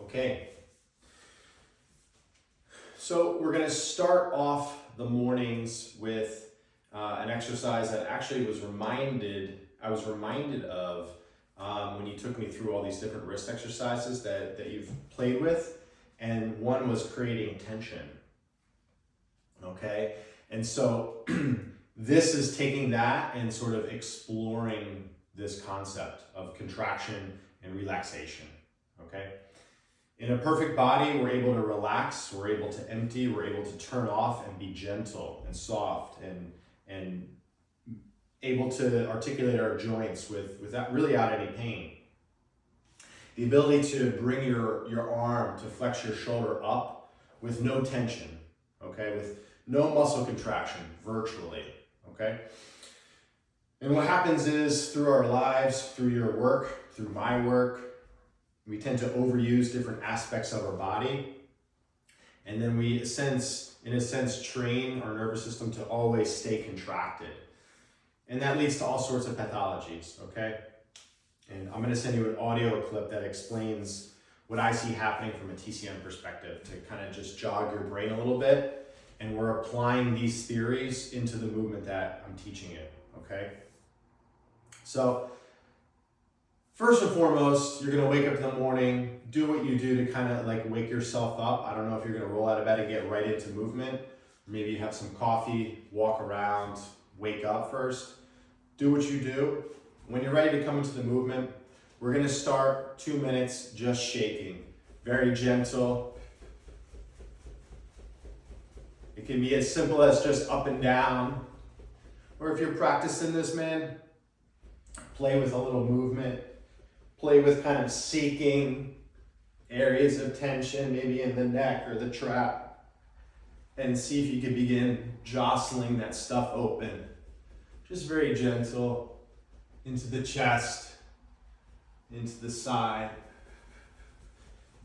Okay, so we're going to start off the mornings with an exercise that actually I was reminded of when you took me through all these different wrist exercises that you've played with, and one was creating tension. Okay, and so this is taking that and sort of exploring this concept of contraction and relaxation. Okay. In a perfect body, we're able to relax, we're able to empty, we're able to turn off and be gentle and soft and able to articulate our joints without any pain. The ability to bring your arm, to flex your shoulder up with no tension, okay, with no muscle contraction, virtually, okay? And what happens is through our lives, through your work, through my work, we tend to overuse different aspects of our body. And then we, in a sense, train our nervous system to always stay contracted. And that leads to all sorts of pathologies, okay? And I'm gonna send you an audio clip that explains what I see happening from a TCM perspective to kind of just jog your brain a little bit. And we're applying these theories into the movement that I'm teaching it, okay? So, first and foremost, you're gonna wake up in the morning, do what you do to kind of like wake yourself up. I don't know if you're gonna roll out of bed and get right into movement. Maybe you have some coffee, walk around, wake up first. Do what you do. When you're ready to come into the movement, we're gonna start 2 minutes just shaking. Very gentle. It can be as simple as just up and down. Or if you're practicing this, man, play with a little movement. Play with kind of seeking areas of tension, maybe in the neck or the trap, and see if you can begin jostling that stuff open. Just very gentle into the chest, into the side,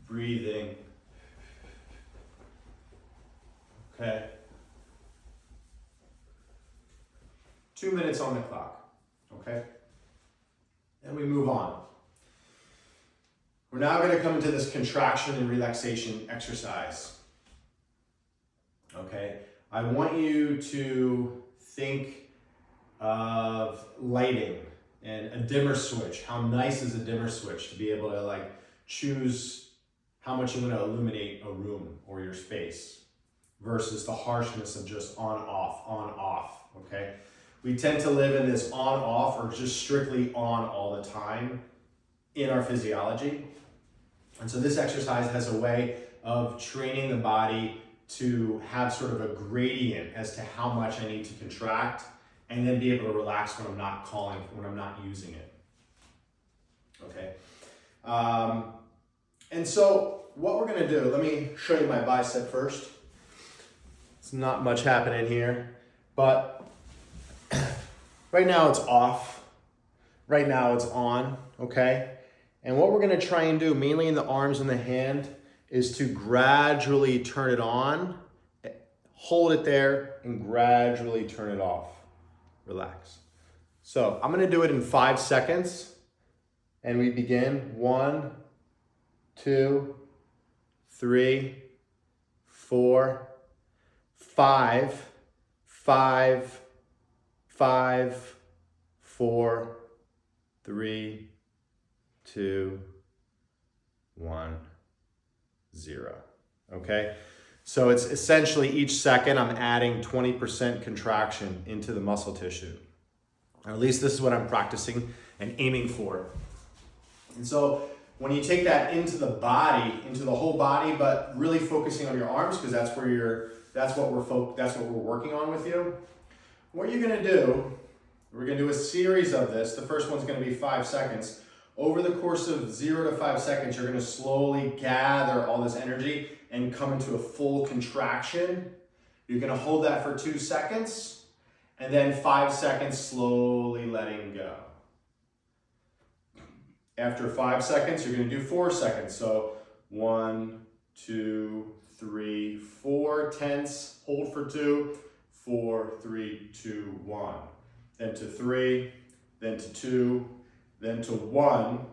breathing. Okay. 2 minutes on the clock, okay? Then we move on. We're now going to come into this contraction and relaxation exercise. Okay, I want you to think of lighting and a dimmer switch. How nice is a dimmer switch to be able to like choose how much you want to illuminate a room or your space versus the harshness of just on, off, okay? We tend to live in this on, off, or just strictly on all the time in our physiology. And so this exercise has a way of training the body to have sort of a gradient as to how much I need to contract and then be able to relax when I'm not using it. Okay. And so what we're gonna do, let me show you my bicep first. It's not much happening here, but right now it's off. Right now it's on, okay? And what we're gonna try and do, mainly in the arms and the hand, is to gradually turn it on, hold it there, and gradually turn it off. Relax. So I'm gonna do it in 5 seconds, and we begin. 1, 2, 3, 4, 5, 5, 5, 4, 3, 2, 1, 0. Okay? So it's essentially each second I'm adding 20% contraction into the muscle tissue. Or at least this is what I'm practicing and aiming for. And so when you take that into the body, into the whole body, but really focusing on your arms, because that's what we're working on with you. What you're gonna do, we're gonna do a series of this. The first one's gonna be 5 seconds. Over the course of 0 to 5 seconds, you're gonna slowly gather all this energy and come into a full contraction. You're gonna hold that for 2 seconds, and then 5 seconds slowly letting go. After 5 seconds, you're gonna do 4 seconds. So 1, 2, 3, 4, tense, hold for 2, 4, 3, 2, 1. Then to 3, then to 2, then to 1,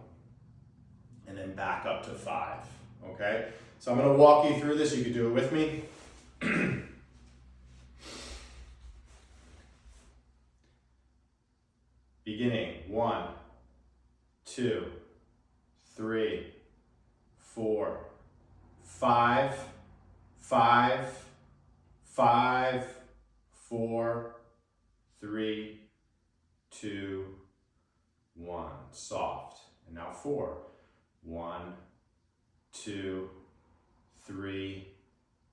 and then back up to 5. okay? So I'm gonna walk you through this, you can do it with me. Beginning, 1, 2, 3, 4, 5, 5, 5, 4, 3, 2, 1. Soft. And now 4. 1, 2, 3,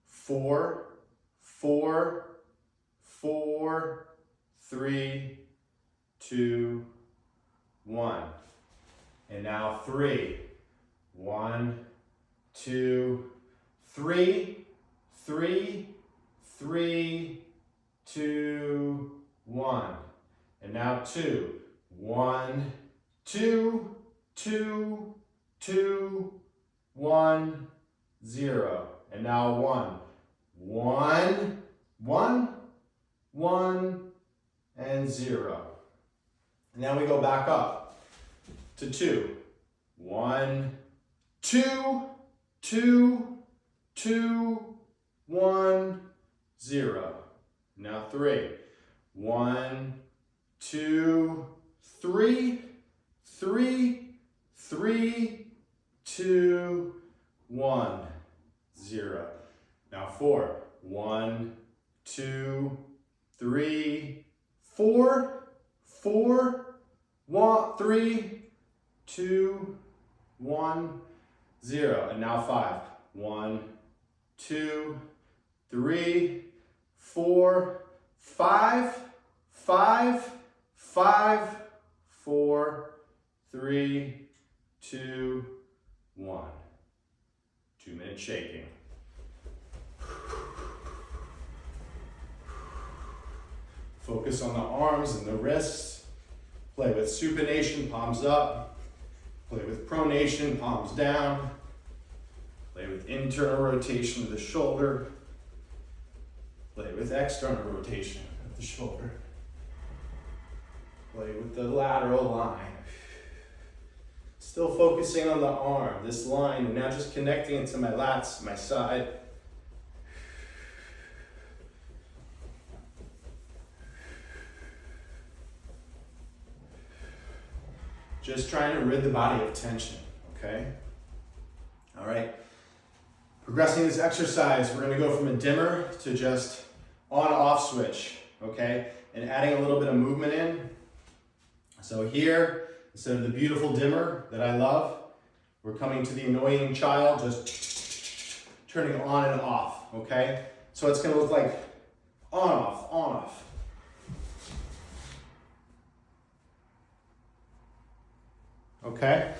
4, 4, 4, 3, 2, 1. And now 3. 1, 2, 3, 3, 3, 2, 1. And now 2. 1, 2, 2, 2, 1, 0. And now 1. 1, 1, 1, and 0. And now we go back up to 2. 1, 2, 2, 2, 1, 0. Now 3. 1, 2, 3, 3, 3, 2, 1, 0. Now 4. 1, 2, 3, 4, 4, 1, 3, 2, 1, 0. And now 5. 1, 2, 3, 4, 5, 5, 5, 4, 3, 2, 1. 2-minute shaking. Focus on the arms and the wrists. Play with supination, palms up. Play with pronation, palms down. Play with internal rotation of the shoulder. Play with external rotation of the shoulder. Play with the lateral line. Still focusing on the arm, this line, and now just connecting it to my lats, my side. Just trying to rid the body of tension, okay? All right. Progressing this exercise, we're gonna go from a dimmer to just on-off switch, okay? And adding a little bit of movement in. So here, instead of the beautiful dimmer that I love, we're coming to the annoying child, just turning on and off, okay? So it's gonna look like on, off, on, off. Okay?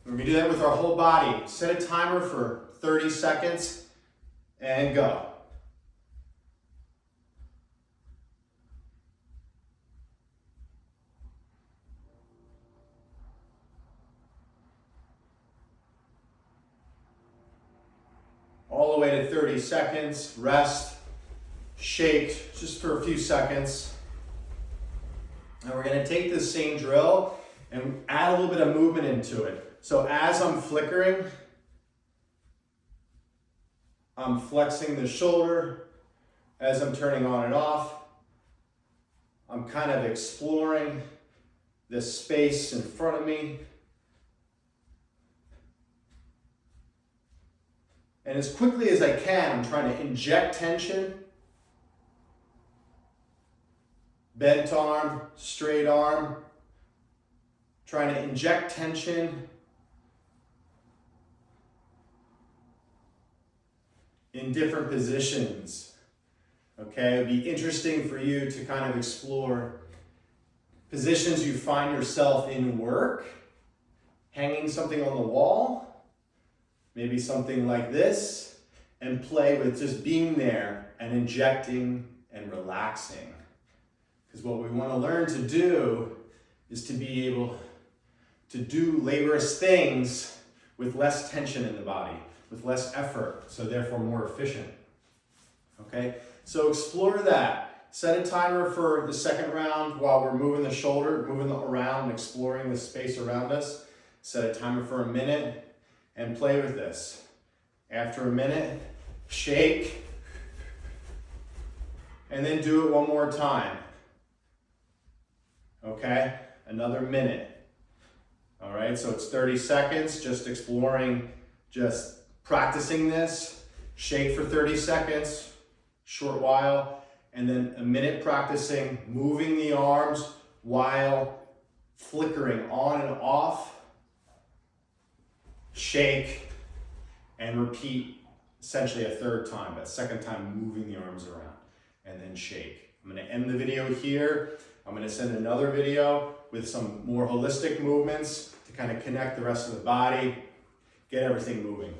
We're gonna do that with our whole body. Set a timer for 30 seconds and go. All the way to 30 seconds, rest, shake just for a few seconds. And we're gonna take this same drill and add a little bit of movement into it. So as I'm flickering, I'm flexing the shoulder. As I'm turning on and off, I'm kind of exploring this space in front of me. And as quickly as I can, I'm trying to inject tension. Bent arm, straight arm. Trying to inject tension in different positions. Okay, it'd be interesting for you to kind of explore positions you find yourself in work, hanging something on the wall, maybe something like this, and play with just being there and injecting and relaxing. Because what we want to learn to do is to be able to do laborious things with less tension in the body, with less effort, so therefore more efficient. Okay, so explore that. Set a timer for the second round while we're moving the shoulder, moving around, exploring the space around us. Set a timer for a minute and play with this. After a minute, shake, and then do it one more time. Okay, another minute. All right, so it's 30 seconds, just exploring, just practicing this. Shake for 30 seconds, short while, and then a minute practicing moving the arms while flickering on and off. Shake and repeat essentially a third time, but second time moving the arms around, and then shake. I'm going to end the video here. I'm going to send another video with some more holistic movements to kind of connect the rest of the body, get everything moving.